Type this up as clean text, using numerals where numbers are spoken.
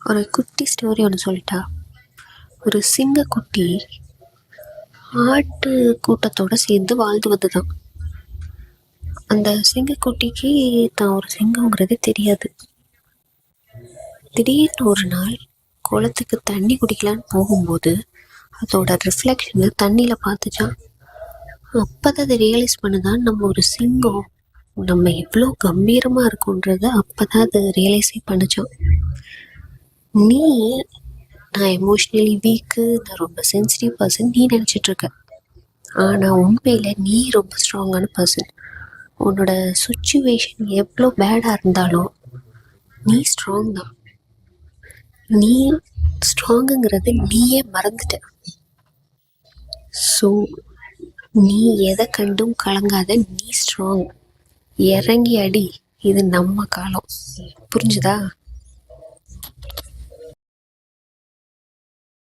ஒரு குட்டி ஸ்டோரி ஒன்று சொல்லிட்டா. ஒரு சிங்கக்குட்டி ஆட்டு கூட்டத்தோடு சேர்ந்து வாழ்ந்து வந்துதான். அந்த சிங்கக்குட்டிக்கு தான் ஒரு சிங்கங்கிறது தெரியாது. திடீர்னு ஒரு நாள் குளத்துக்கு தண்ணி குடிக்கலான்னு போகும்போது அதோட ரிஃப்ளெக்ஷனை தண்ணியில் பார்த்துச்சான். அப்போதான் அதை ரியலைஸ் பண்ணுதான், நம்ம ஒரு சிங்கம், நம்ம எவ்வளோ கம்பீரமாக இருக்குன்றத அப்போதான் அது ரியலைஸே பண்ணிச்சான். நீ நான் எமோஷ்னலி வீக்கு, நான் ரொம்ப சென்சிட்டிவ் பர்சன் நீ நினச்சிட்ருக்க. ஆனால் உண்மையில் நீ ரொம்ப ஸ்ட்ராங்கான பர்சன். உன்னோட சுச்சுவேஷன் எவ்வளோ பேடாக இருந்தாலும் நீ ஸ்ட்ராங் தான். நீ ஸ்ட்ராங்குங்கிறது நீயே மறந்துட்ட. ஸோ நீ எதை கண்டும் கலங்காத, நீ ஸ்ட்ராங். இறங்கி அடி, இது நம்ம காலம். புரிஞ்சுதா?